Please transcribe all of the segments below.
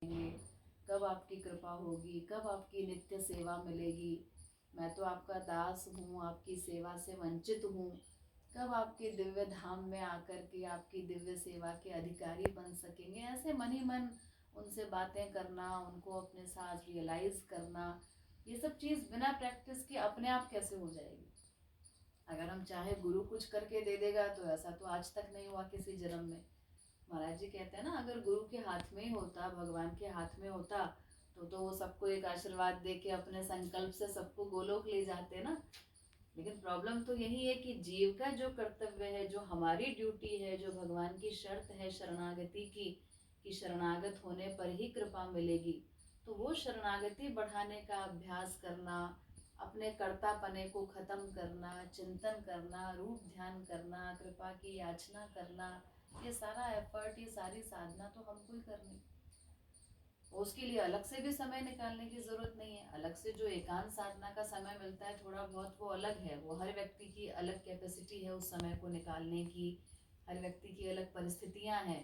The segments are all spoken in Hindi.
देंगे, कब आपकी कृपा होगी, कब आपकी नित्य सेवा मिलेगी। मैं तो आपका दास हूँ, आपकी सेवा से वंचित हूँ। कब आपके दिव्य धाम में आकर के आपकी दिव्य सेवा के अधिकारी बन सकेंगे। ऐसे मन ही मन उनसे बातें करना, उनको अपने साथ रियलाइज करना, ये सब चीज़ बिना प्रैक्टिस के अपने आप कैसे हो जाएगी। अगर हम चाहे गुरु कुछ करके दे देगा तो ऐसा तो आज तक नहीं हुआ किसी जन्म में। महाराज जी कहते हैं ना, अगर गुरु के हाथ में ही होता, भगवान के हाथ में होता, तो वो सबको एक आशीर्वाद दे के अपने संकल्प से सबको गोलोक ले जाते ना। लेकिन प्रॉब्लम तो यही है कि जीव का जो कर्तव्य है, जो हमारी ड्यूटी है, जो भगवान की शर्त है शरणागति की, कि शरणागत होने पर ही कृपा मिलेगी, तो वो शरणागति बढ़ाने का अभ्यास करना, अपने कर्तापने को खत्म करना, चिंतन करना, रूप ध्यान करना, कृपा की याचना करना, ये सारा एफर्ट, ये सारी साधना तो हमको ही करनी। उसके लिए अलग से भी समय निकालने की जरूरत नहीं है। अलग से जो एकांत साधना का समय मिलता है थोड़ा बहुत, वो अलग है। वो हर व्यक्ति की अलग कैपेसिटी है उस समय को निकालने की, हर व्यक्ति की अलग परिस्थितियां हैं।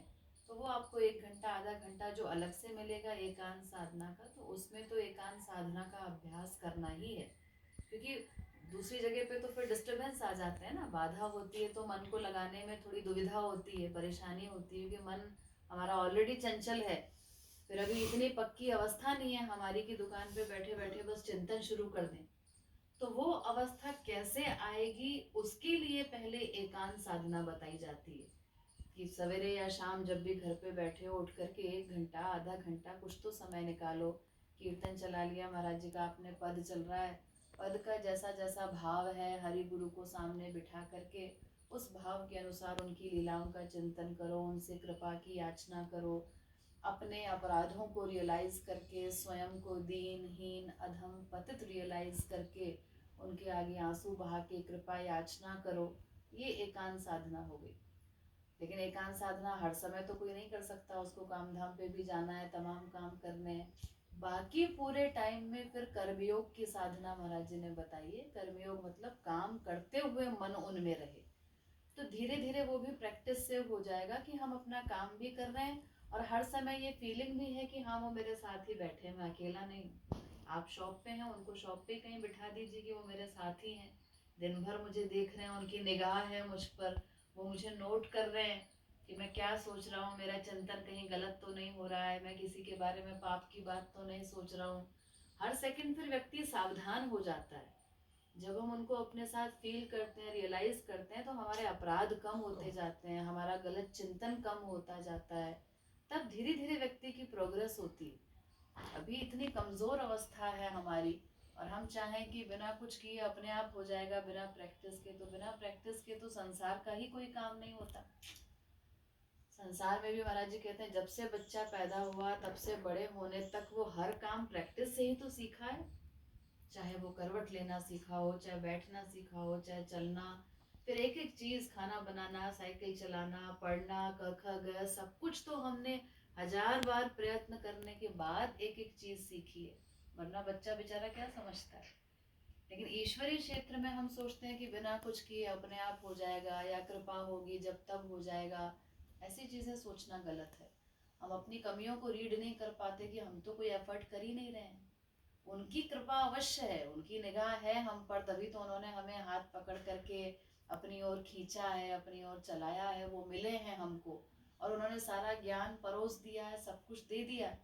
तो वो आपको 1 घंटा आधा घंटा जो अलग से मिलेगा एकांत साधना का, तो उसमें तो एकांत साधना का अभ्यास करना ही है। क्योंकि दूसरी जगह पे तो फिर डिस्टर्बेंस आ जाते हैं ना, बाधा होती है, तो मन को लगाने में थोड़ी दुविधा होती है, परेशानी होती है, क्योंकि मन हमारा ऑलरेडी चंचल है। फिर अभी इतनी पक्की अवस्था नहीं है हमारी कि दुकान पे बैठे बैठे बस चिंतन शुरू कर दें। तो वो अवस्था कैसे आएगी, उसके लिए पहले एकांत साधना बताई जाती है कि सवेरे या शाम जब भी घर पे बैठे हो, उठ करके 1 घंटा आधा घंटा कुछ तो समय निकालो। कीर्तन चला लिया, महाराज जी का अपने पद चल रहा है, पद का जैसा जैसा भाव है हरि गुरु को सामने बिठा करके उस भाव के अनुसार उनकी लीलाओं का चिंतन करो, उनसे कृपा की याचना करो। अपने अपराधों को रियलाइज करके, स्वयं को दीनहीन अधम पतित रियलाइज करके उनके आगे आंसू बहा के कृपा याचना करो। ये एकांत साधना हो गई। लेकिन एकांत साधना हर समय तो कोई नहीं कर सकता, उसको काम धाम पे भी जाना है, तमाम काम करने हैं। बाकी पूरे टाइम में फिर कर्मयोग की साधना महाराज जी ने बताई है। कर्मयोग मतलब काम करते हुए मन उनमें रहे। तो धीरे धीरे वो भी प्रैक्टिस से हो जाएगा कि हम अपना काम भी कर रहे हैं और हर समय ये फीलिंग भी है कि हाँ वो मेरे साथ ही बैठे, मैं अकेला नहीं। आप शॉप पे हैं, उनको शॉप पे कहीं बिठा दीजिए कि वो मेरे साथ ही हैं, दिन भर मुझे देख रहे हैं, उनकी निगाह है मुझ पर, वो मुझे नोट कर रहे हैं कि मैं क्या सोच रहा हूँ, मेरा चिंतन कहीं गलत तो नहीं हो रहा है, मैं किसी के बारे में पाप की बात तो नहीं सोच रहा हूँ। हर सेकंड फिर व्यक्ति सावधान हो जाता है। जब हम उनको अपने साथ फील करते हैं, रियलाइज करते हैं, तो हमारे अपराध कम होते जाते हैं, हमारा गलत चिंतन कम होता जाता है। तब धीरे धीरे व्यक्ति की प्रोग्रेस होती है। अभी इतनी कमजोर अवस्था है हमारी, और हम चाहें कि बिना कुछ किए अपने आप हो जाएगा बिना प्रैक्टिस के, तो बिना प्रैक्टिस के तो संसार का ही कोई काम नहीं होता। संसार में भी महाराज जी कहते हैं जब से बच्चा पैदा हुआ तब से बड़े होने तक वो हर काम प्रैक्टिस से ही तो सीखा है। चाहे वो करवट लेना सीखा हो, चाहे बैठना सीखा हो, चाहे चलना, फिर एक एक चीज, खाना बनाना, साइकिल चलाना, पढ़ना, क ख ग, सब कुछ तो हमने 1000 बार प्रयत्न करने के बाद एक एक चीज सीखी है। वरना बच्चा बेचारा क्या समझता है। लेकिन ईश्वरीय क्षेत्र में हम सोचते हैं कि बिना कुछ किए अपने आप हो जाएगा, या कृपा होगी जब तब हो जाएगा। ऐसी चीजें सोचना गलत है। हम अपनी कमियों को रीड नहीं कर पाते कि हम तो कोई एफर्ट कर ही नहीं रहे हैं। उनकी कृपा अवश्य है, उनकी निगाह है हम पर, तभी तो उन्होंने हमें हाथ पकड़ करके अपनी ओर खींचा है, अपनी ओर चलाया है, वो मिले हैं हमको, और उन्होंने सारा ज्ञान परोस दिया है, सब कुछ दे दिया है।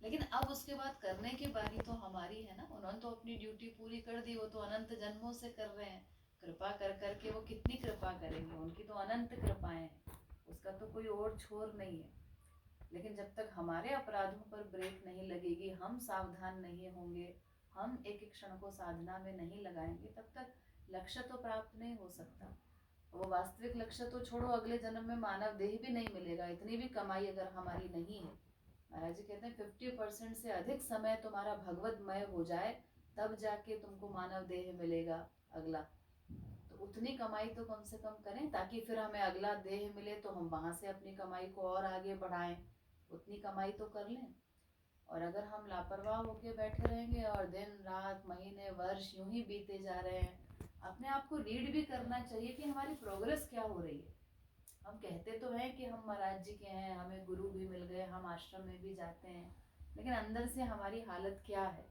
लेकिन अब उसके बाद करने की बारी तो हमारी है ना। उन्होंने तो अपनी ड्यूटी पूरी कर दी, वो तो अनंत जन्मों से कर रहे हैं। कृपा कर करके वो कितनी कृपा करेंगे, उनकी तो अनंत कृपाएं हैं, उसका तो कोई और छोर नहीं है। लेकिन जब तक हमारे अपराधों पर ब्रेक नहीं लगेगी, हम सावधान नहीं होंगे, हम एक एक क्षण को साधना में नहीं लगाएंगे, तब तक लक्ष्य तो प्राप्त नहीं हो सकता। वो वास्तविक लक्ष्य तो छोड़ो, अगले जन्म में मानव देह भी नहीं मिलेगा, इतनी भी कमाई अगर हमारी नहीं है। महाराज जी कहते हैं 50% से अधिक समय तुम्हारा भगवतमय हो जाए, तब जाके तुमको मानव देह मिलेगा अगला। तो उतनी कमाई तो कम से कम करें, ताकि फिर हमें अगला देह मिले तो हम वहां से अपनी कमाई को और आगे बढ़ाएं। उतनी कमाई तो कर लें। और अगर हम लापरवाह होके बैठे रहेंगे और दिन रात महीने वर्ष यूं ही बीते जा रहे हैं, अपने आप को रीड भी करना चाहिए कि हमारी प्रोग्रेस क्या हो रही है। हम कहते तो हैं कि हम महाराज जी के हैं, हमें गुरु भी मिल गए, हम आश्रम में भी जाते हैं, लेकिन अंदर से हमारी हालत क्या है?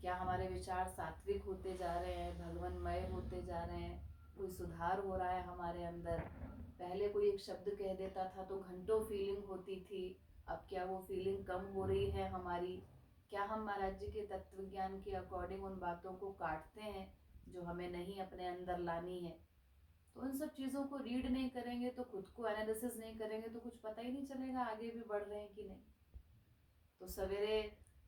क्या हमारे विचार सात्विक होते जा रहे हैं, भगवानमय होते जा रहे हैं? कोई सुधार हो रहा है हमारे अंदर? पहले कोई एक शब्द कह देता था तो घंटों फीलिंग होती थी, अब क्या वो फीलिंग कम हो रही है हमारी? क्या हम महाराज जी के तत्व ज्ञान के अकॉर्डिंग उन बातों को काटते हैं जो हमें नहीं अपने अंदर लानी है? तो उन सब चीज़ों को रीड नहीं करेंगे, तो खुद को एनालिसिस नहीं करेंगे, तो कुछ पता ही नहीं चलेगा आगे भी बढ़ रहे हैं कि नहीं। तो सवेरे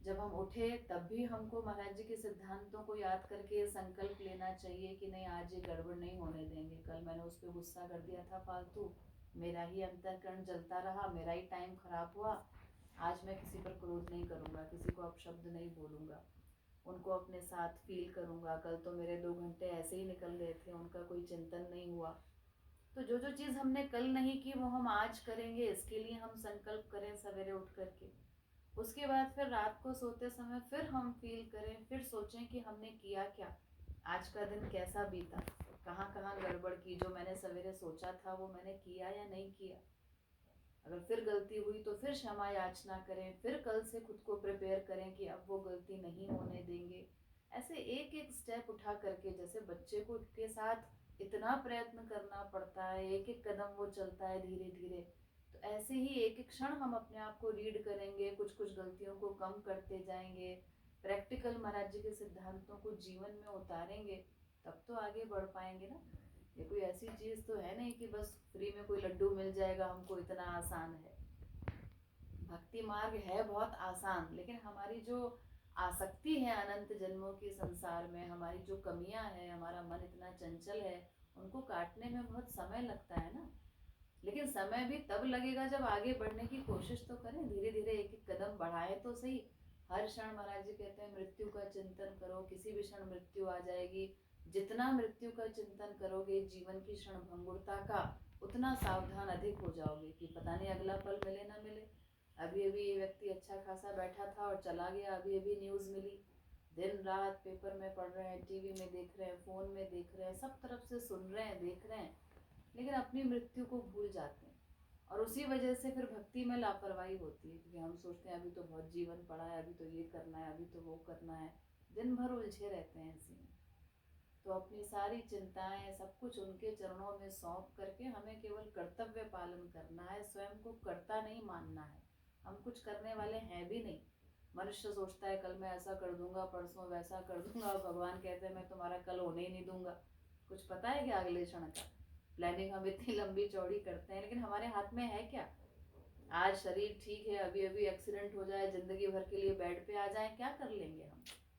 जब हम उठे तब भी हमको महाराज जी के सिद्धांतों को याद करके संकल्प लेना चाहिए कि नहीं, आज ये गड़बड़ नहीं होने देंगे। कल मैंने उस पर गुस्सा कर दिया था फालतू, मेरा ही अंतःकरण जलता रहा, मेरा ही टाइम खराब हुआ। आज मैं किसी पर क्रोध नहीं करूँगा, किसी को अपशब्द नहीं बोलूँगा, उनको अपने साथ फील करूँगा। कल तो मेरे 2 घंटे ऐसे ही निकल गए थे, उनका कोई चिंतन नहीं हुआ। तो जो जो चीज़ हमने कल नहीं की वो हम आज करेंगे, इसके लिए हम संकल्प करें सवेरे उठ करके। उसके बाद फिर रात को सोते समय फिर हम फील करें, फिर सोचें कि हमने किया क्या, आज का दिन कैसा बीता, कहाँ कहाँ गड़बड़ की, जो मैंने सवेरे सोचा था वो मैंने किया या नहीं किया। अगर फिर गलती हुई तो फिर क्षमा याचना करें, फिर कल से खुद को प्रिपेयर करें कि अब वो गलती नहीं होने देंगे। ऐसे एक एक स्टेप उठा करके, जैसे बच्चे को के साथ इतना प्रयत्न करना पड़ता है, एक एक कदम वो चलता है धीरे धीरे, तो ऐसे ही एक एक क्षण हम अपने आप को रीड करेंगे, कुछ कुछ गलतियों को कम करते जाएंगे, प्रैक्टिकल महाराज जी के सिद्धांतों को जीवन में उतारेंगे, तब तो आगे बढ़ पाएंगे ना। ये कोई ऐसी चीज़ तो है नहीं कि बस फ्री में कोई लड्डू मिल जाएगा हमको, इतना आसान है। भक्ति मार्ग है बहुत आसान, लेकिन हमारी जो आसक्ति है अनंत जन्मों के संसार में, हमारी जो कमियां हैं, हमारा मन इतना चंचल है, उनको काटने में बहुत समय लगता है ना। लेकिन समय भी तब लगेगा जब आगे बढ़ने की कोशिश तो करें, धीरे धीरे एक एक कदम बढ़ाएं तो सही। हर क्षण महाराज जी कहते हैं मृत्यु का चिंतन करो, किसी भी क्षण मृत्यु आ जाएगी। जितना मृत्यु का चिंतन करोगे जीवन की क्षण भंगुरता का, उतना सावधान अधिक हो जाओगे कि पता नहीं अगला पल मिले ना मिले। अभी अभी ये व्यक्ति अच्छा खासा बैठा था और चला गया, अभी अभी न्यूज़ मिली, दिन रात पेपर में पढ़ रहे हैं, टीवी में देख रहे हैं, फ़ोन में देख रहे हैं, सब तरफ से सुन रहे हैं, देख रहे हैं, लेकिन अपनी मृत्यु को भूल जाते हैं। और उसी वजह से फिर भक्ति में लापरवाही होती है, क्योंकि हम सोचते हैं अभी तो बहुत जीवन पड़ा है, अभी तो ये करना है, अभी तो वो करना है, दिन भर उलझे रहते हैं इसी में। तो अपनी सारी चिंताएं सब कुछ उनके चरणों में सौंप करके हमें केवल कर्तव्य पालन करना है, स्वयं को कर्ता नहीं मानना है। हम कुछ करने वाले हैं भी नहीं। मनुष्य सोचता है कल मैं ऐसा कर दूंगा, परसों वैसा कर दूंगा, और भगवान कहते हैं मैं तुम्हारा कल होने ही नहीं दूंगा। कुछ पता है क्या अगले क्षण का? प्लानिंग हम इतनी लंबी चौड़ी करते हैं, लेकिन हमारे हाथ में है क्या? आज शरीर ठीक है, अभी अभी एक्सीडेंट हो जाए, जिंदगी भर के लिए बेड पे आ जाए, क्या कर लेंगे हम?